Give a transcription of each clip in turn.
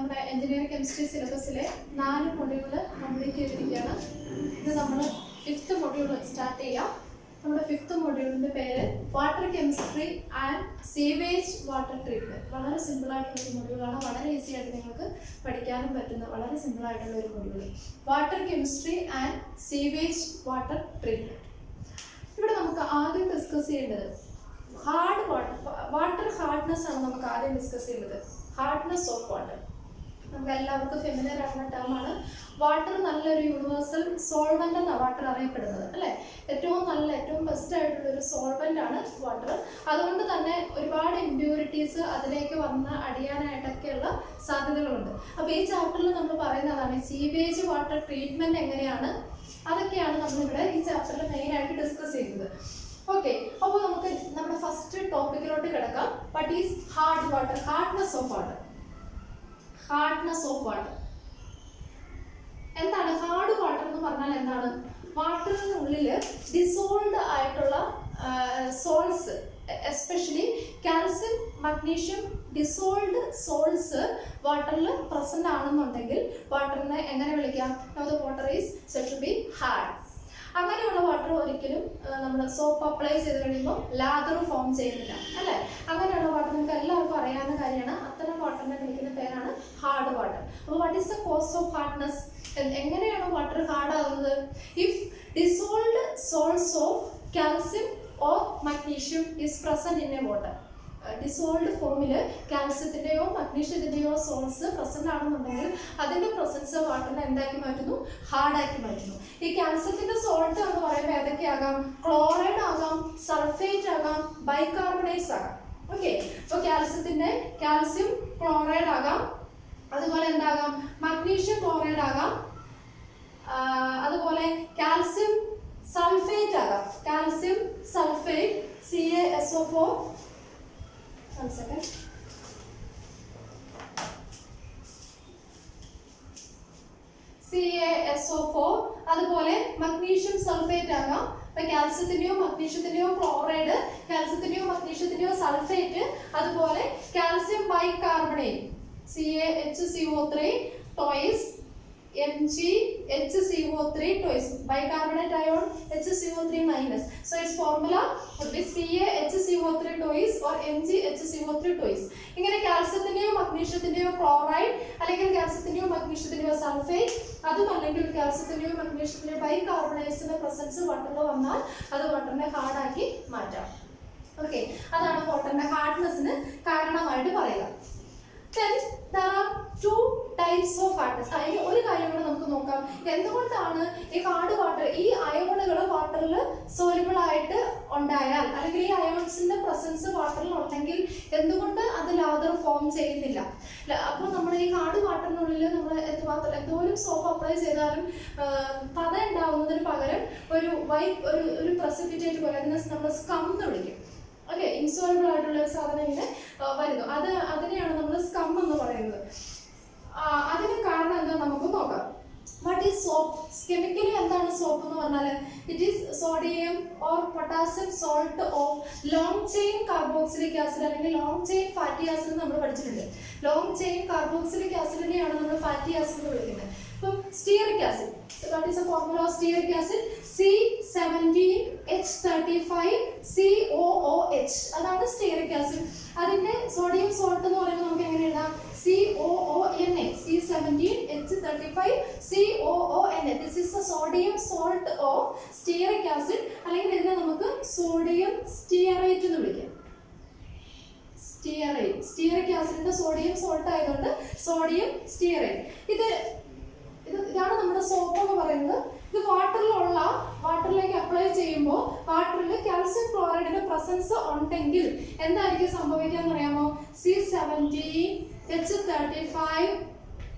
നമ്മുടെ engineering chemistry സിലബസിലെ 4 module complete ചെയ്തിരിക്കുകയാണ്. ഇത് നമ്മൾ 5th മൊഡ്യൂൾ സ്റ്റാർട്ട് ചെയ്യാം. നമ്മുടെ 5th മൊഡ്യൂളിൻ്റെ പേര് water chemistry and sewage water treatment. വളരെ സിമ്പിളായിട്ടുള്ളൊരു മൊഡ്യൂളാണ്. വളരെ ഈസി ആയിട്ട് നിങ്ങൾക്ക് പഠിക്കാനും പറ്റുന്ന വളരെ സിമ്പിളായിട്ടുള്ള ഒരു module, water chemistry and sewage water treatment. ഇവിടെ നമുക്ക് ആദ്യം ഡിസ്കസ് ചെയ്യേണ്ടത് ഹാർഡ് വാട്ടർ ഹാർഡ്നെസ് ആണ്. നമുക്ക് ആദ്യം ഡിസ്കസ് ചെയ്യുന്നത് ഹാർഡ്നെസ് ഓഫ് വാട്ടർ. നമുക്ക് എല്ലാവർക്കും ഫെമിലിയർ ആയിട്ടുള്ള ടേമാണ്. വാട്ടർ നല്ലൊരു യൂണിവേഴ്സൽ സോൾവെൻ്റ് എന്നാണ് വാട്ടർ അറിയപ്പെടുന്നത്, അല്ലേ? ഏറ്റവും ബെസ്റ്റ് ആയിട്ടുള്ള ഒരു സോൾവെൻ്റ് ആണ് വാട്ടർ. അതുകൊണ്ട് തന്നെ ഒരുപാട് ഇമ്പ്യൂരിറ്റീസ് അതിലേക്ക് വന്ന് അടിയാനായിട്ടൊക്കെയുള്ള സാധ്യതകളുണ്ട്. അപ്പോൾ ഈ ചാപ്റ്ററിൽ നമ്മൾ പറയുന്നതാണ് സീവേജ് വാട്ടർ ട്രീറ്റ്മെൻറ്റ് എങ്ങനെയാണ്, അതൊക്കെയാണ് നമ്മളിവിടെ ഈ ചാപ്റ്ററിൽ മെയിനായിട്ട് ഡിസ്കസ് ചെയ്യുന്നത്. ഓക്കെ, അപ്പോൾ നമുക്ക് നമ്മുടെ ഫസ്റ്റ് ടോപ്പിക്കിലോട്ട് കിടക്കാം. What is hard water, hardness of water. Hardness of water എന്താണ്? ഹാർഡ് വാട്ടർ എന്ന് പറഞ്ഞാൽ എന്താണ്? വാട്ടറിനുള്ളിൽ ഡിസോൾഡ് ആയിട്ടുള്ള salts, especially calcium, magnesium dissolved salts വാട്ടറിൽ പ്രസന്റ് ആണെന്നുണ്ടെങ്കിൽ വാട്ടറിനെ എങ്ങനെ വിളിക്കാം? The water is said to be hard. അങ്ങനെയുള്ള വാട്ടർ ഒരിക്കലും നമ്മൾ സോപ്പ് അപ്ലൈ ചെയ്ത് കഴിയുമ്പോൾ ലാദർ ഫോം ചെയ്യുന്നില്ല, അല്ലേ? അങ്ങനെയുള്ള വാട്ടർ നമുക്ക് എല്ലാവർക്കും അറിയാവുന്ന കാര്യമാണ്. അത്തരം വാട്ടറിനെ വിളിക്കുന്ന പേരാണ് ഹാർഡ് വാട്ടർ. അപ്പോൾ what is the cause of hardness? എങ്ങനെയാണ് വാട്ടർ ഹാർഡ് ആകുന്നത്? If dissolved salts of calcium or magnesium is present in A water. Dissolved ഫോമിൽ കാൽസ്യത്തിൻ്റെയോ മഗ്നീഷ്യത്തിൻ്റെയോ സോൾട്സ് പ്രസന്റ് ആണെന്നുണ്ടെങ്കിൽ അതിൻ്റെ പ്രസൻസ് വാട്ടറിനെ എന്താക്കി മാറ്റുന്നു? ഹാർഡാക്കി മാറ്റുന്നു. ഈ കാൽസ്യത്തിൻ്റെ സോൾട്ട് എന്ന് പറയുമ്പോൾ ഏതൊക്കെയാകാം? ക്ലോറൈഡ് ആകാം, സൾഫേറ്റ് ആകാം, ബൈകാർബണേറ്റ്സ് ആകാം. ഓക്കെ, അപ്പോൾ കാൽസ്യം ക്ലോറൈഡ് ആകാം, അതുപോലെ എന്താകാം? മഗ്നീഷ്യം ക്ലോറൈഡ് ആകാം, അതുപോലെ കാൽസ്യം സൾഫേറ്റ് ആകാം. Calcium sulphate CaSO4. One second. CaSO4. അതുപോലെ മഗ്നീഷ്യം സൾഫേറ്റ് ആകാം. ഇപ്പൊ കാൽസ്യത്തിന്റെയോ മഗ്നീഷ്യത്തിന്റെയോ ക്ലോറൈഡ്, കാൽസ്യത്തിന്റെയോ മഗ്നീഷ്യത്തിന്റെയോ സൾഫേറ്റ്, അതുപോലെ calcium bicarbonate CaHCO3 twice MgHCO3 twice, bicarbonate ion HCO3 minus. So its formula would be CaHCO3 twice or MgHCO3 twice. ഇങ്ങനെ കാൽസ്യത്തിന്റെയോ മഗ്നീഷ്യത്തിന്റെയോ chloride, അല്ലെങ്കിൽ കാൽസ്യത്തിന്റെയോ മഗ്നീഷ്യത്തിന്റെയോ sulphate, അതും അല്ലെങ്കിൽ കാൽസ്യത്തിന്റെയോ മഗ്നീഷ്യത്തിന്റെയോ ബൈകാർബണേറ്റ്സിന്റെ presence വാട്ടറിൽ വന്നാൽ അത് വാട്ടറിനെ ഹാർഡാക്കി മാറ്റാം. ഓക്കെ, അതാണ് വാട്ടറിന്റെ ഹാർഡ്നെസ്സിന് കാരണമായിട്ട് പറയുക. Then there are 2 types of hardness. അതിന് ഒരു കാര്യം കൂടെ നമുക്ക് നോക്കാം. എന്തുകൊണ്ടാണ് ഈ ഹാർഡ് വാട്ടർ, ഈ അയോണുകൾ വാട്ടറിൽ സോലുബിൾ ആയിട്ട് ഉണ്ടായാൽ, അല്ലെങ്കിൽ ഈ അയോൺസിന്റെ പ്രസൻസ് വാട്ടറിൽ ഉണ്ടെങ്കിൽ എന്തുകൊണ്ട് അത് ലാദർ ഫോം ചെയ്യുന്നില്ല? അപ്പോൾ നമ്മൾ ഈ ഹാർഡ് വാട്ടറിനുള്ളിൽ നമ്മൾ എന്തോരം സോപ്പ് അപ്ലൈ ചെയ്താലും പത ഉണ്ടാവുന്നതിന് പകരം ഒരു പ്രസിപ്പിറ്റേറ്റ് പോലെ അതിനെ നമ്മൾ സ്കം എന്ന് വിളിക്കും. ഓക്കെ, ഇൻസോൾബിൾ ആയിട്ടുള്ള ഒരു സാധനം ഇങ്ങനെ വരുന്നു. അതിനെയാണ് നമ്മൾ സ്കം എന്ന് പറയുന്നത്. അതിന് കാരണം എന്താ നമുക്ക് നോക്കാം. What is soap? കെമിക്കലി എന്താണ് സോപ്പ് എന്ന് പറഞ്ഞാൽ? It is sodium or potassium salt of long chain carboxylic acid, അല്ലെങ്കിൽ ലോങ് ചെയിൻ ഫാറ്റി ആസിഡ് നമ്മൾ പഠിച്ചിട്ടുണ്ട്. ലോങ് ചെയിൻ കാർബോക്സിലിക് ആസിഡിനെയാണ് നമ്മൾ ഫാറ്റി ആസിഡ് എന്ന് വിളിക്കുന്നത്. ഇപ്പം stearic acid, what is the formula of stearic acid? C17H35COOH. അതാണ് സ്റ്റിയറിക് ആസിഡ്. അതിന്റെ sodium salt എന്ന് പറയുമ്പോൾ നമുക്ക് എങ്ങനെ എഴുതാം? COONA, C17H35COONA. This is the sodium salt of stearic acid, അല്ലെങ്കിൽ ഇതിനെ നമുക്ക് സോഡിയം സ്റ്റിയറേറ്റ് എന്ന് വിളിക്കാം. സ്റ്റിയറിക് ആസിഡിന്റെ സോഡിയം സോൾട്ട് ആയതുകൊണ്ട് സോഡിയം സ്റ്റിയറേറ്റ്. ഇതാണ് നമ്മുടെ സോപ്പ് എന്ന് പറയുന്നത്. ഇത് വാട്ടറിലേക്ക് അപ്ലൈ ചെയ്യുമ്പോൾ വാട്ടറിൽ കാൽസ്യം ക്ലോറൈഡിന്റെ പ്രസൻസ് ഉണ്ടെങ്കിൽ എന്തായിരിക്കും സംഭവിക്കാന്ന് അറിയാമോ? C17H35.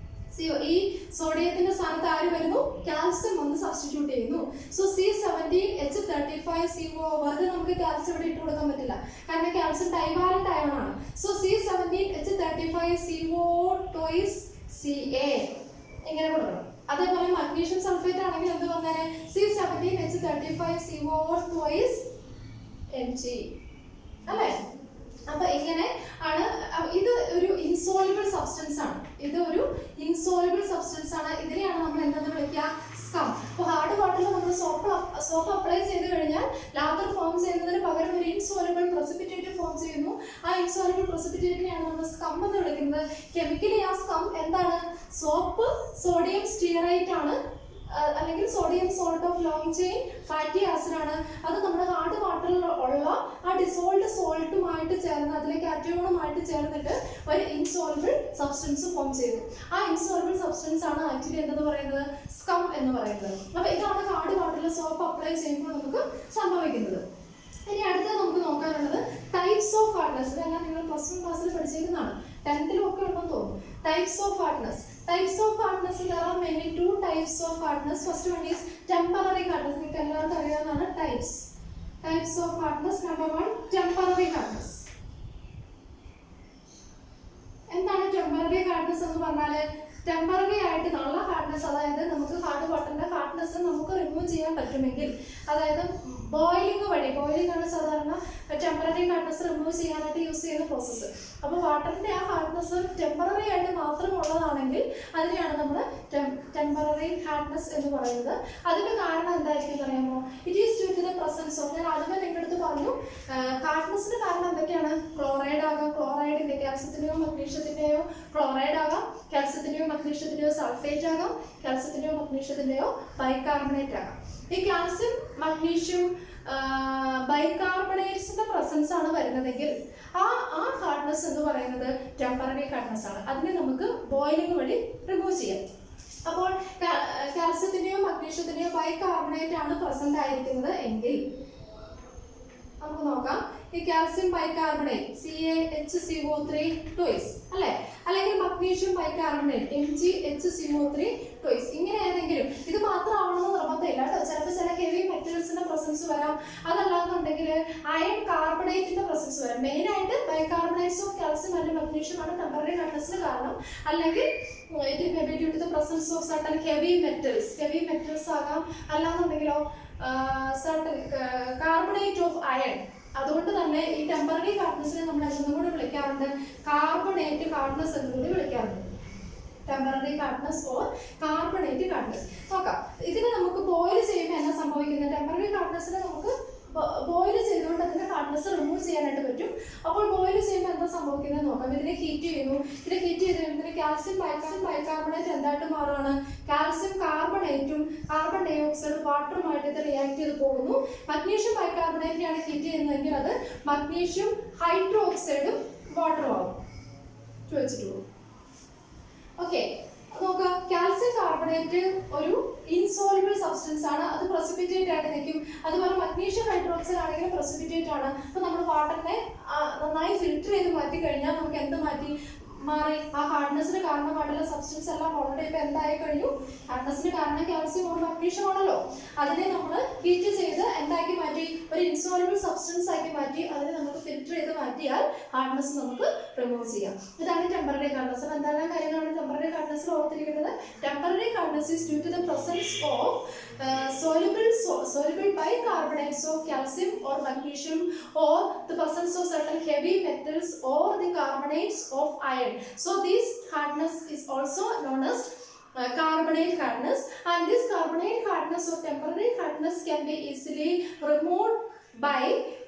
ഈ സോഡിയത്തിന്റെ സ്ഥാനത്ത് ആര് വരുന്നു? കാൽസ്യം വന്ന് സബ്സ്റ്റിറ്റ്യൂട്ട് ചെയ്യുന്നു. So C17H35CO. വെറുതെ നമുക്ക് കാൽസ്യം ഇവിടെ ഇട്ട് കൊടുക്കാൻ പറ്റില്ല, കാരണം കാൽസ്യം ഡൈവാലന്റ് അയോൺ ആണ്. സോ C17H35CO twice Ca ഇങ്ങനെ കൊടുക്കണം. അതേപോലെ മഗ്നീഷ്യം സൾഫേറ്റ് ആണെങ്കിൽ എന്ത് വന്നേനെ? C17H35CO twice Mg, അല്ലേ? അപ്പൊ ഇങ്ങനെ ആണ്. ഇത് ഒരു ഇൻസോൾബിൾ സബ്സ്റ്റൻസ് ആണ്. ഇത് ഒരു ഇൻസോൾബിൾ സബ്സ്റ്റൻസ് ആണ്. ഇതിനെയാണ് നമ്മൾ എന്തെന്ന് വിളിക്കുക? സ്കം. അപ്പോൾ ഹാർഡ് വാട്ടറിൽ നമ്മൾ സോപ്പ് അപ്ലൈ ചെയ്ത് കഴിഞ്ഞാൽ ലാതർ ഫോം ചെയ്യുന്നതിന് പകരം ഒരു ഇൻസോൾബിൾ പ്രസിപ്പിറ്റേറ്റ് ഫോം ചെയ്യുന്നു. ആ ഇൻസോൾബിൾ പ്രസിപ്പിറ്റേറ്റിനെയാണ് നമ്മൾ സ്കം എന്ന് വിളിക്കുന്നത്. കെമിക്കലി ആ സ്കം എന്താണ്? സോപ്പ് സോഡിയം സ്റ്റിയറേറ്റ് ആണ്, അല്ലെങ്കിൽ sodium salt of long chain fatty acid ആണ്. അത് നമ്മുടെ ഹാർഡ് വാട്ടറിൽ ഉള്ള ആ ഡിസോൾഡ് സോൾട്ടുമായിട്ട് ചേർന്ന് അതിലെ കാറ്റയോണുമായിട്ട് ചേർന്നിട്ട് ഒരു ഇൻസോൾബിൾ സബ്സ്റ്റൻസ് ഫോം ചെയ്യുന്നു. ആ ഇൻസോൾബിൾ സബ്സ്റ്റൻസ് ആണ് ആക്ച്വലി എന്തെന്ന് പറയുന്നത്? സ്കം എന്ന് പറയുന്നത്. അപ്പോൾ ഇതാണ് ഹാർഡ് വാട്ടറിൽ സോപ്പ് അപ്ലൈ ചെയ്യുമ്പോൾ നമുക്ക് സംഭവിക്കുന്നത്. ഇനി അടുത്തത് നമുക്ക് നോക്കാനുള്ളത് ടൈപ്സ് ഓഫ് ഹാർഡ്നെസ്. ഇതെല്ലാം നിങ്ങൾ +1 ക്ലാസ്സിൽ പഠിച്ചിരിക്കുന്നതാണ്, 10th ഒക്കെ ഉണ്ടെന്ന് തോന്നുന്നു. Types of hardness. Types of hardness, there are mainly 2 types of hardness. First one is temporary hardness. നിങ്ങൾക്ക് എല്ലാവർക്കും അറിയാവുന്നതാണ് types. Types of hardness. Number 1, temporary hardness. എന്താണ് ടെമ്പററി ഹാർഡ്നെസ് എന്ന് പറഞ്ഞാൽ? ടെമ്പററി ആയിട്ട് ഉള്ള ഹാർഡ്നെസ്, അതായത് നമുക്ക് ഹാർഡ് വാട്ടറിന്റെ ഹാർഡ്നെസ് നമുക്ക് റിമൂവ് ചെയ്യാൻ പറ്റുമെങ്കിൽ, അതായത് ബോയിലിംഗ് വഴി, ബോയിലിംഗ് ആണ് സാധാരണ ടെമ്പററി ഹാർഡ്നെസ് റിമൂവ് ചെയ്യാനായിട്ട് യൂസ് ചെയ്യുന്ന പ്രോസസ്സ്. അപ്പോൾ വാട്ടറിന്റെ ആ ഹാർഡ്നെസ് ടെമ്പററി ആയിട്ട് മാത്രം ഉള്ളതാണെങ്കിൽ അതിനെയാണ് നമ്മൾ ടെമ്പററി ഹാർഡ്നെസ് എന്ന് പറയുന്നത്. അതിന്റെ കാരണം എന്തായിരിക്കും അറിയാമോ? It is due to the presence of, ഞാൻ ആദ്യമേ നിങ്ങളുടെ അടുത്ത് പറഞ്ഞു, ഹാർഡ്നെസ്സിന് കാരണം എന്തൊക്കെയാണ്? ക്ലോറൈഡ് ആകാം, ക്ലോറൈഡിന്റെ കാൽസ്യത്തിന്റെയോ മഗ്നീഷ്യത്തിന്റെയോ ക്ലോറൈഡ് ആകാം, കാൽസ്യത്തിന്റെയോ മഗ്നീഷ്യത്തിന്റെയോ സൾഫേറ്റ് ആകാം, കാൽസ്യത്തിന്റെയോ മഗ്നീഷ്യത്തിന്റെയോ ബൈകാർബണേറ്റ് ആകാം. ഈ കാൽസ്യം മഗ്നീഷ്യം ബൈകാർബണേറ്റ്സിന്റെ പ്രസൻസ് ആണ് വരുന്നതെങ്കിൽ ആ ഹാർഡ്നെസ് എന്ന് പറയുന്നത് ടെമ്പററി ഹാർഡ്നെസ് ആണ്. അതിനെ നമുക്ക് ബോയിലിംഗ് വഴി റിമൂവ് ചെയ്യാം. അപ്പോൾ കാൽസ്യത്തിന്റെയോ മഗ്നീഷ്യത്തിന്റെയോ ബൈകാർബണേറ്റ് ആണ് പ്രസന്റ് ആയിരിക്കുന്നത് എങ്കിൽ നമുക്ക് നോക്കാം. ഈ കാൽസ്യം ബൈകാർബണേറ്റ് CaHCO3 twice അല്ലേ, അല്ലെങ്കിൽ മഗ്നീഷ്യം ബൈകാർബണേറ്റ് MgHCO3 twice, ഇങ്ങനെ ഏതെങ്കിലും. ഇത് മാത്രമാണെന്ന് നിർബന്ധമില്ല കേട്ടോ. ചിലപ്പോൾ ചില ഹെവി മെറ്റൽസിന്റെ പ്രസൻസ് വരാം. അതല്ലാന്നുണ്ടെങ്കിൽ അയൺ കാർബണേറ്റിന്റെ പ്രസൻസ് വരാം. മെയിൻ ആയിട്ട് ബൈകാർബണേറ്റ്സ് ഓഫ് കാൽസ്യം അല്ലെങ്കിൽ മഗ്നീഷ്യം ആണ് ടെമ്പററി ഹാർഡ്നെസ്സിന് കാരണം. അല്ലെങ്കിൽ it may be due to the presence of certain heavy metals ആകാം. അല്ലാന്നുണ്ടെങ്കിലോ സർട്ടൻ കാർബണേറ്റ് ഓഫ് അയൺ. അതുകൊണ്ട് തന്നെ ഈ ടെമ്പററി ഹാർഡ്നെസ്സിനെ നമ്മൾ എന്നും കൂടി വിളിക്കാറുണ്ട്? കാർബണേറ്റ് ഹാർഡ്നെസ് എന്ന് കൂടി വിളിക്കാറുണ്ട്. Temporary hardness or carbonate hardness. നോക്കാം, ഇതിനെ നമുക്ക് ബോയിൽ ചെയ്യുമ്പോൾ എന്താ സംഭവിക്കുന്നത്? ടെമ്പററി ഹാർഡ്നെസ്സിനെ നമുക്ക് ബോയിൽ ചെയ്തുകൊണ്ട് അതിന്റെ ഹാർഡ്നെസ് റിമൂവ് ചെയ്യാനായിട്ട് പറ്റും. അപ്പോൾ ബോയിൽ ചെയ്യുമ്പോൾ എന്താ സംഭവിക്കുന്നത് നോക്കാം. ഇതിനെ ഹീറ്റ് ചെയ്യുന്നു. ഇതിനെ ഹീറ്റ് ചെയ്ത് കഴിയുമ്പോൾ കാൽസ്യം ബൈകാർബണേറ്റ് എന്തായിട്ട് മാറുകയാണ്? കാൽസ്യം കാർബണേറ്റും കാർബൺ ഡൈ ഓക്സൈഡ് വാട്ടറുമായിട്ട് ഇത് റിയാക്ട് ചെയ്ത് പോകുന്നു. മഗ്നീഷ്യം ബൈകാർബണേറ്റിനെയാണ് ഹീറ്റ് ചെയ്യുന്നതെങ്കിൽ അത് മഗ്നീഷ്യം ഹൈഡ്രോക്സൈഡും വാട്ടറും ആവും. വെച്ചിട്ട് പോകും. ഓക്കെ, നോക്കുക, കാൽസ്യം കാർബണേറ്റ് ഒരു ഇൻസോൾബിൾ സബ്സ്റ്റൻസ് ആണ്. അത് പ്രസിപ്പിറ്റേറ്റ് ആയിട്ട് നിൽക്കും. അതുപോലെ മഗ്നീഷ്യം ഹൈഡ്രോക്സൈഡ് ആണെങ്കിലും പ്രസിപ്പിറ്റേറ്റ് ആണ്. അപ്പോൾ നമ്മൾ വാട്ടറിനെ നന്നായി ഫിൽറ്റർ ചെയ്ത് മാറ്റി കഴിഞ്ഞാൽ നമുക്ക് എന്ത് മാറി? ആ ഹാർഡ്നെസ്സിന് കാരണമായിട്ടുള്ള സബ്സ്റ്റൻസ് എല്ലാം ഓൾറെഡി ഇപ്പൊ എന്തായി കഴിഞ്ഞു? ഹാർഡ്നെസ്സിന് കാരണം കാൽസ്യം ഓർ മഗ്നീഷ്യം ആണല്ലോ. അതിനെ നമ്മൾ ഹീറ്റ് ചെയ്ത് എന്താക്കി മാറ്റി? ഒരു ഇൻസോൾബിൾ സബ്സ്റ്റൻസ് ആക്കി മാറ്റി. അതിനെ നമുക്ക് ഫിൽറ്റർ ചെയ്ത് മാറ്റിയാൽ ഹാർഡ്നെസ് നമുക്ക് റിമൂവ് ചെയ്യാം. ഇതാണ് ടെമ്പററി ഹാർഡ്നെസ്. അപ്പോൾ എന്തെല്ലാം കാര്യങ്ങളാണ് ടെമ്പററി ഹാർഡ്നെസ്സിൽ ഓർത്തിരിക്കുന്നത്? Temporary hardness is due to the presence of soluble bicarbonates of calcium or magnesium, or the presence of certain heavy metals, or the carbonates of iron. So this hardness is also known as carbonate hardness, and this carbonate hardness or temporary hardness can be easily removed by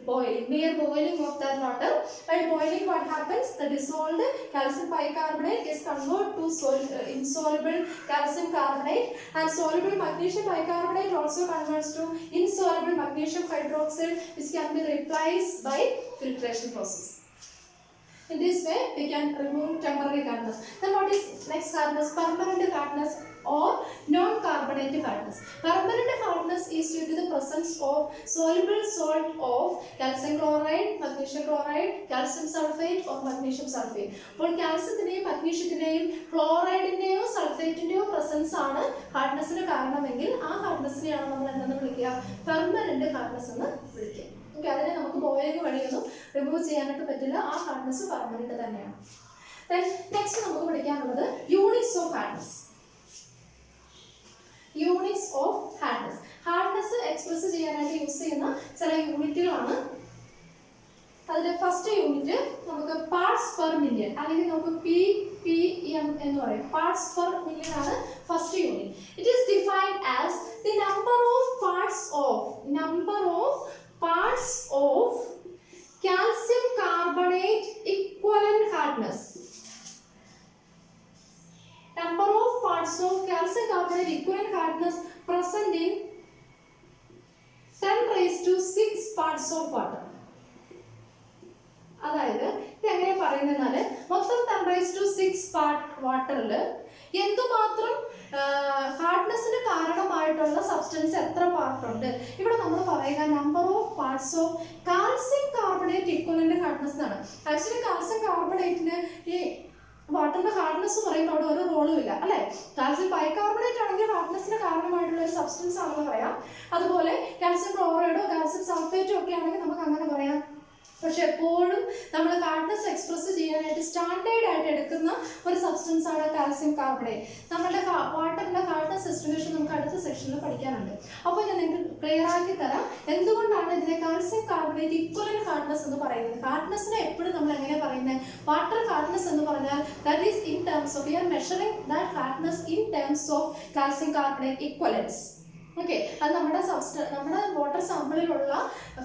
boiling, mere boiling of that water. By boiling, what happens? The dissolved calcium bicarbonate is converted to insoluble calcium carbonate, and soluble magnesium bicarbonate also converts to insoluble magnesium hydroxide, which can be replaced by filtration process. In this way, we can remove temporary hardness. Then what is next hardness? Permanent hardness or non-carbonate hardness. Permanent hardness is due to the presence of soluble salt of calcium chloride, magnesium chloride, calcium sulfate or magnesium sulfate. അപ്പോൾ കാൽസ്യത്തിന്റെയും മഗ്നീഷ്യത്തിന്റെയും ക്ലോറൈഡിന്റെയോ സൾഫേറ്റിന്റെയോ presence ആണ് ഹാർഡ്നെസ്സിന് കാരണമെങ്കിൽ ആ ഹാർഡ്നെസ്സിനെയാണ് നമ്മൾ എന്തെന്ന് വിളിക്കുക? Permanent hardness എന്ന് വിളിക്കുക. Okay, അതിനെ നമുക്ക് ബോയിലിംഗ് വഴിയൊന്നും റിമൂവ് ചെയ്യാനായിട്ട് പറ്റില്ല. ആ ഹാർഡ്നെസ് പെർമനന്റ് തന്നെയാണ്. നെക്സ്റ്റ് നമുക്ക് പഠിക്കാനുള്ളത് units of hardness. Units of hardness. Hardness express ചെയ്യാനായിട്ട് യൂസ് ചെയ്യുന്ന ചില യൂണിറ്റുകളാണ് അതിലെ ഫസ്റ്റ് യൂണിറ്റ് നമുക്ക് പാർട്സ് പെർ മില്യൺ അല്ലെങ്കിൽ നമുക്ക് ppm എന്ന് പറയും. പാർട്സ് പെർ മില്യൺ ആണ് first unit. It is defined as the number of parts of calcium carbonate equivalent hardness. Number of parts of calcium carbonate equivalent hardness present in 10 raised to 6 parts of water. അതായത് ഇത് എങ്ങനെ പറയുന്നതെന്നാൽ മൊത്തം 10 raised to 6 part വാട്ടറിൽ എന്തുമാത്രം ഹാർഡ്നെസ്സിന് കാരണമായിട്ടുള്ള substance എത്ര part ഉണ്ട്. ഇവിടെ നമ്മൾ പറയുക number of parts of calcium carbonate equivalent hardness എന്നാണ്. ആക്ച്വലി കാൽസ്യം കാർബണേറ്റിന് ഈ വാട്ടറിന്റെ ഹാർഡ്നെസ് പറയുമ്പോൾ അവിടെ ഒരു റോളും ഇല്ല അല്ലെ. കാൽസ്യം ബൈകാർബണേറ്റ് ആണെങ്കിൽ ഹാർഡ്നെസ്സിന് കാരണമായിട്ടുള്ള ഒരു സബ്സ്റ്റൻസ് ആണെന്ന് പറയാം. അതുപോലെ കാൽസ്യം ക്ലോറൈഡോ കാൽസ്യം സൾഫേറ്റോ ഒക്കെ ആണെങ്കിൽ നമുക്ക് അങ്ങനെ പറയാം. പക്ഷെ എപ്പോഴും നമ്മൾ ഹാർഡ്നെസ് എക്സ്പ്രസ് ചെയ്യാനായിട്ട് സ്റ്റാൻഡേർഡ് ആയിട്ട് എടുക്കുന്ന ഒരു സബ്സ്റ്റൻസ് ആണ് കാൽസ്യം കാർബണേറ്റ്. നമ്മുടെ വാട്ടറിന്റെ ഹാർഡ്നെസ് എസ്റ്റിമേഷൻ നമുക്ക് അടുത്ത സെക്ഷനിൽ പഠിക്കാനുണ്ട്. അപ്പോൾ ഞാൻ നിങ്ങൾക്ക് ക്ലിയർ ആക്കി തരാം എന്തുകൊണ്ടാണ് ഇതിനെ കാൽസ്യം കാർബണേറ്റ് ഇക്വലന്റ് ഹാർഡ്നെസ് എന്ന് പറയുന്നത്. ഹാർഡ്നെസ്സിനെ എപ്പോഴും നമ്മൾ എങ്ങനെ പറയുന്നത്, വാട്ടർ ഹാർഡ്നെസ് എന്ന് പറഞ്ഞാൽ that is in terms of we are measuring that hardness in terms of calcium carbonate equivalence. Okay, അത് നമ്മുടെ വാട്ടർ സാമ്പിളിലുള്ള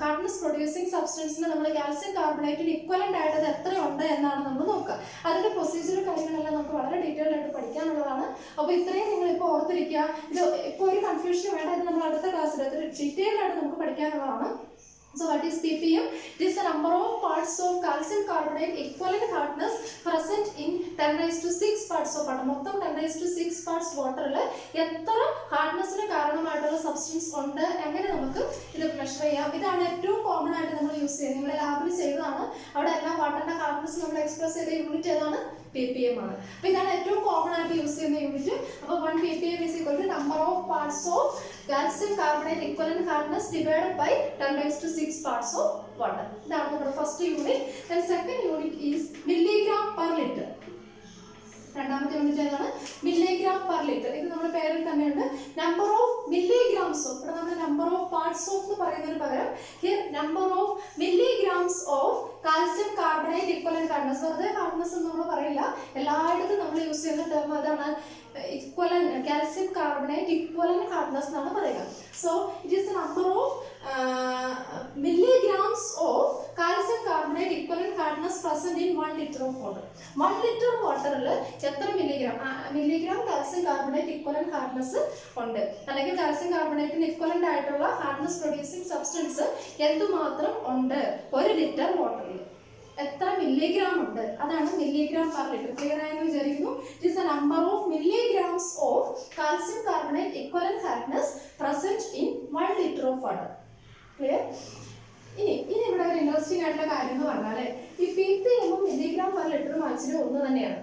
ഹാർഡ്നെസ് പ്രൊഡ്യൂസിങ് സബ്സ്റ്റൻസിന് നമ്മൾ കാൽസ്യം കാർബണേറ്റിന് ഇക്വലന്റ് ആയിട്ട് അത് എത്രയുണ്ട് എന്നാണ് നമ്മൾ നോക്കുക. അതിന്റെ പ്രൊസീജിയർ കാര്യങ്ങളെല്ലാം നമുക്ക് വളരെ ഡീറ്റെയിൽഡ് ആയിട്ട് പഠിക്കാനുള്ളതാണ്. അപ്പോൾ ഇത്രയും നിങ്ങൾ ഇപ്പോൾ ഓർത്തിരിക്കുക. ഇത് ഇപ്പോൾ ഒരു കൺഫ്യൂഷൻ വേണ്ട, ഇത് നമ്മൾ അടുത്ത ക്ലാസ്സിൽ ഡീറ്റെയിൽഡ് ആയിട്ട് നമുക്ക് പഠിക്കാനുള്ളതാണ്. So what is ppm? It is the number of parts of calcium carbonate equivalent hardness present in 10 raised to 6 parts of water. മൊത്തം 10 raised to 6 parts വാട്ടറിൽ എത്ര ഹാർഡ്നെസ്സിന് കാരണമായിട്ടുള്ള സബ്സ്റ്റൻസ് ഉണ്ട് എങ്ങനെ നമുക്ക് ഇത് മെഷർ ചെയ്യാം. ഇതാണ് ഏറ്റവും കോമൺ ആയിട്ട് നമ്മൾ യൂസ് ചെയ്യുന്നത്. നിങ്ങൾ ലാബിൽ ചെയ്തതാണ്. അവിടെ എല്ലാം വാട്ടറിന്റെ ഹാർഡ്നെസ് നമ്മൾ എക്സ്പ്രസ് ചെയ്ത യൂണിറ്റ് ഏതാണ്? ppm ആണ്. അപ്പോൾ ഇതാണ് ഏറ്റവും കോമൺ ആയിട്ട് യൂസ് ചെയ്യുന്ന യൂണിറ്റ്. അപ്പോൾ 1 ppm is equal to number of parts of calcium carbonate equivalent hardness divided by 10 raised to 6 parts of water. ഇതാണ് നമ്മുടെ first unit. Then second unit is milligram per liter. രണ്ടാമത്തെ unit ഏതാണ്? Milligram per litre. ഇത് നമ്മുടെ പേരിൽ തന്നെയുണ്ട്. Number of milligrams of, ഇവിടെ നമ്മൾ നമ്പർ ഓഫ് പാർട്സ് ഓഫ് എന്ന് പറയുന്നതിന് പകരം here number of milligrams of calcium carbonate equivalent hardness. വെറുതെ ഹാർഡ്നെസ് എന്ന് നമ്മൾ പറയില്ല, എല്ലായിടത്തും നമ്മൾ യൂസ് ചെയ്യുന്ന ടേം അതാണ്. Equivalent calcium carbonate equivalent hardness എന്നാണ് പറയുക. So it is the number of milligrams of calcium carbonate equivalent hardness present in 1 liter of water. 1 liter വാട്ടറിൽ എത്ര milligram calcium carbonate equivalent hardness ഉണ്ട്, അല്ലെങ്കിൽ കാൽസ്യം കാർബണേറ്റിന് ഇക്വലന്റ് ആയിട്ടുള്ള hardness producing substance എന്തുമാത്രം ഉണ്ട് ഒരു ലിറ്റർ വാട്ടറിൽ എത്ര മില്ലിഗ്രാം ഉണ്ട്, അതാണ് മില്ലിഗ്രാം പെർ ലിറ്റർ. ക്ലിയർ ആയെന്ന് വിചാരിക്കുന്നു. It is the number of milligrams of calcium carbonate equivalent hardness present in 1 liter of water. Clear? ഇനി ഇവിടെ ഒരു ഇൻട്രസ്റ്റിംഗ് ആയിട്ടുള്ള കാര്യം എന്ന് പറഞ്ഞാൽ ഈ ppm മില്ലിഗ്രാം പെർ ലിറ്ററും ആക്ച്വലി ഒന്ന് തന്നെയാണ്.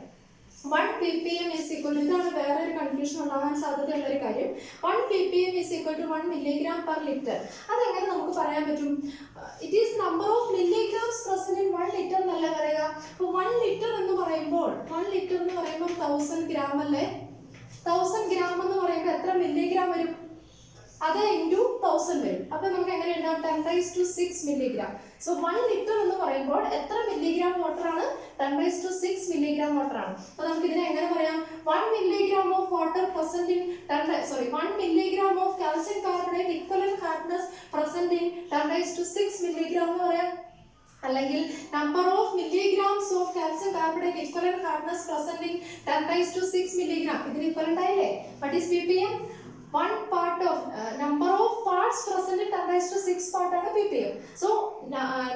1 ppm is equal to, ഇതാണ് വേറെ ഒരു കൺഫ്യൂഷൻ ഉണ്ടാകാൻ സാധ്യതയുള്ള ഒരു കാര്യം. 1 ppm is equal to 1 milligram per liter. അതെങ്ങനെ നമുക്ക് പറയാൻ പറ്റും? It is number of milligrams present in 1 liter എന്നല്ല പറയുക. അപ്പോൾ 1 liter എന്ന് പറയുമ്പോൾ 1000 ഗ്രാം അല്ലേ? 1000 ഗ്രാം എന്ന് പറയുമ്പോൾ എത്ര മില്ലിഗ്രാം വരും? അത് ഇൻറ്റു 1000 വരും. അപ്പോൾ നമുക്ക് എങ്ങനെ എഴുതാം? 10 raised to 6 milligram. So 1 litre എന്ന് പറയുമ്പോൾ എത്ര മില്ലിഗ്രാം വാട്ടർ ആണ്? 10 raised to 6 milligram വാട്ടർ ആണ്. അപ്പോൾ നമുക്ക് ഇതിനെ എങ്ങനെ പറയാം? 1 milligram of water present in 1 milligram of calcium carbonate equivalent hardness present in 10 raised to 6 milligram എന്ന് പറയാം. അല്ലെങ്കിൽ number of milligrams of calcium carbonate equivalent hardness present in 10 raised to 6 milligram. ഇതിന് ഇക്വലന്റ് ആയില്ലേ? What is ppm? One part of number of parts present in 10 raised to 6 part ആണ് ppm. So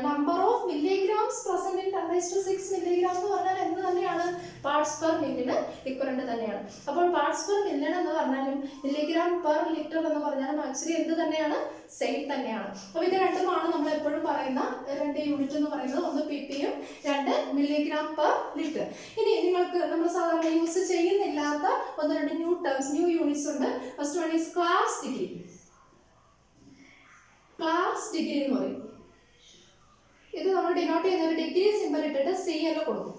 number of milligrams present in 10 raised to 6 milligram എന്ന് പറഞ്ഞാൽ എന്ത് തന്നെയാണ്? parts per million equivalent തന്നെയാണ്. അപ്പോൾ parts per million എന്ന് പറഞ്ഞാലും milligram per liter എന്ന് പറഞ്ഞാലും ആക്ച്വലി എന്ത് തന്നെയാണ്? സെയിം തന്നെയാണ്. അപ്പോൾ ഇത് രണ്ടുമാണ് നമ്മൾ എപ്പോഴും പറയുന്ന രണ്ട് യൂണിറ്റ് എന്ന് പറയുന്നത്. ഒന്ന് ppm, 2 milligram per liter. ഇനി നിങ്ങൾക്ക് നമ്മൾ സാധാരണ യൂസ് ചെയ്യുന്നില്ലാത്ത 1-2 ന്യൂ ടേംസ്, ന്യൂ യൂണിറ്റ്സ് ഉണ്ട്. First one is class degree. Class degree എന്ന് പറയും. ഇത് നമ്മൾ ഡിനോട്ട് ചെയ്യുന്ന ഒരു ഡിഗ്രി സിമ്പൽ ഇട്ടിട്ട് സി എന്ന് കൊടുക്കും.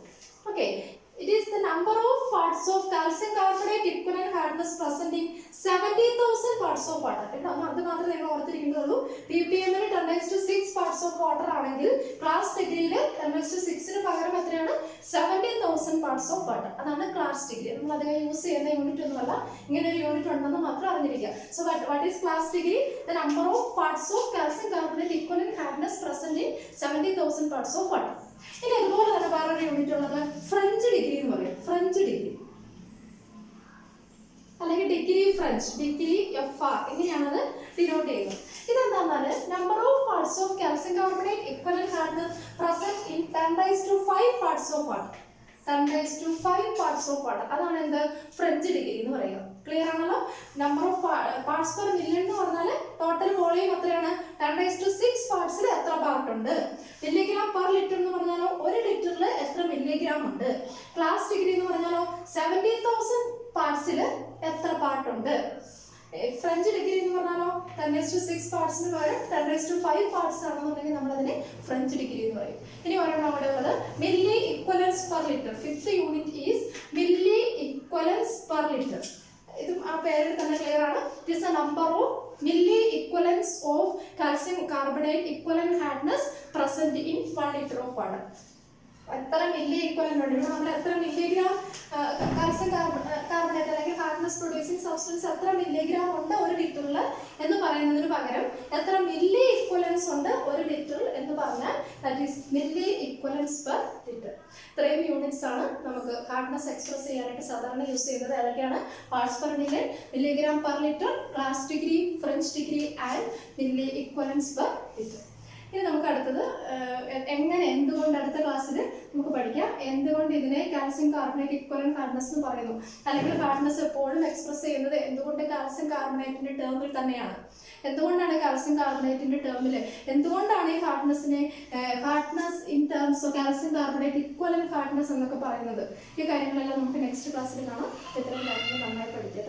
Okay, it is the number of parts of calcium carbonate equivalent hardness present in 70,000 parts of water. ഇത് മാത്രമേ നിങ്ങൾ ഓർത്തിരിക്കുന്നതുള്ളൂ. ppm ന് 10 raised to 6 parts of water ആണെങ്കിൽ ആണെങ്കിൽ ക്ലാസ് ഡിഗ്രിയിൽ 10⁶ പകരം എത്രയാണ് 70,000 പാർട്സ് ഓഫ് വാട്ടർ. അതാണ് ക്ലാസ് ഡിഗ്രി. നമ്മൾ അധികം യൂസ് ചെയ്യുന്ന യൂണിറ്റ് ഒന്നുമല്ല, ഇങ്ങനെ ഒരു യൂണിറ്റ് ഉണ്ടെന്ന് മാത്രം അറിഞ്ഞിരിക്കുക. So what is class degree? The number of parts of calcium carbonate equal in hardness present in 70,000 parts of water. ഇനി അതുപോലെ തന്നെ വേറൊരു യൂണിറ്റ് ഉള്ളത് ഫ്രഞ്ച് ഡിഗ്രി എന്ന് പറയും. ഫ്രഞ്ച് ഡിഗ്രി അല്ലെങ്കിൽ ഡിഗ്രി ഫ്രഞ്ച്, ഡിഗ്രി FR, ഇങ്ങനെയാണത് ഡിനോട്ട് ചെയ്യുന്നത്. ഇതെന്താണെന്നാൽ number of parts of calcium carbonate equivalent hardness present in 10⁵ parts of water. 10⁵ parts of water, അതാണ് എന്ത് ഫ്രഞ്ച് ഡിഗ്രി എന്ന് പറയുന്നത്. ക്ലിയർ ആണല്ലോ? Number of parts per million എന്ന് പറഞ്ഞാൽ ടോട്ടൽ വോളിയം എത്രയാണ്? 10⁶ പാർട്സിൽ എത്ര പാർട്ട് ഉണ്ട്. മില്ലിഗ്രാം പെർ ലിറ്റർ എന്ന് പറഞ്ഞാലോ ഒരു ലിറ്ററിൽ എത്ര മില്ലിഗ്രാം ഉണ്ട്. ക്ലാസ് ഡിഗ്രി എന്ന് പറഞ്ഞാലോ 70,000 പാർട്സിൽ എത്ര പാർട്ട് ഉണ്ട്. ഫ്രഞ്ച് ഡിഗ്രി എന്ന് പറഞ്ഞാലോ 10⁶ പാർട്സിന് പകരം 10⁵ പാർട്സ് ആണെന്നുണ്ടെങ്കിൽ നമ്മളതിനെ ഫ്രഞ്ച് ഡിഗ്രി എന്ന് പറയും. ഇനി ഒരെണ്ണം അവിടെ ഉള്ളത് milli ഇക്വലൻസ് per litre. 5th unit is milli ഇക്വലൻസ് per litre. ഇതും ആ പേരിൽ തന്നെ ക്ലിയർ ആണ്. It is A number of milli ഇക്വലൻസ് of calcium carbonate equivalent hardness present in 1 litre of water. എത്ര മില്ലി ഇക്വലന്റ് ഉണ്ട്, നമ്മൾ എത്ര മില്ലിഗ്രാം കാൽസ്യം കാർബണേറ്റ് അല്ലെങ്കിൽ ഹാർഡ്നെസ് പ്രൊഡ്യൂസിങ് സബ്സ്റ്റൻസ് എത്ര മില്ലിഗ്രാം ഉണ്ട് ഒരു ലിറ്ററിൽ എന്ന് പറയുന്നതിന് പകരം എത്ര മില്ലി ഇക്വലൻസ് ഉണ്ട് ഒരു ലിറ്ററിൽ എന്ന് പറഞ്ഞാൽ that is milli ഇക്വലൻസ് per litre. ഇത്രയും യൂണിറ്റ്സ് ആണ് നമുക്ക് ഹാർഡ്നെസ് എക്സ്പ്രസ് ചെയ്യാനായിട്ട് സാധാരണ യൂസ് ചെയ്യുന്നത്. ഏതൊക്കെയാണ്? Parts per million, milligram per litre, class degree, French degree and milli ഇക്വലൻസ് per litre. ഇനി നമുക്ക് അടുത്തത് എങ്ങനെ, എന്തുകൊണ്ട് അടുത്ത ക്ലാസ്സിൽ നമുക്ക് പഠിക്കാം എന്തുകൊണ്ട് ഇതിനെ കാൽസ്യം കാർബണേറ്റ് ഇക്വലന്റ് ഹാർഡ്നെസ് എന്ന് പറയുന്നു. അല്ലെങ്കിൽ ഹാർഡ്നെസ് എപ്പോഴും എക്സ്പ്രസ് ചെയ്യുന്നത് എന്തുകൊണ്ട് കാൽസ്യം കാർബണേറ്റിന്റെ ടേമിൽ തന്നെയാണ്. എന്തുകൊണ്ടാണ് കാൽസ്യം കാർബണേറ്റിന്റെ ടേമിൽ, എന്തുകൊണ്ടാണ് ഈ ഹാർഡ്നെസ്സിനെ hardness in terms of calcium carbonate equivalent hardness എന്നൊക്കെ പറയുന്നത്. ഈ കാര്യങ്ങളെല്ലാം നമുക്ക് നെക്സ്റ്റ് ക്ലാസ്സിൽ കാണാം. ഇത്രയും കാര്യങ്ങൾ നന്നായി പഠിക്കുക.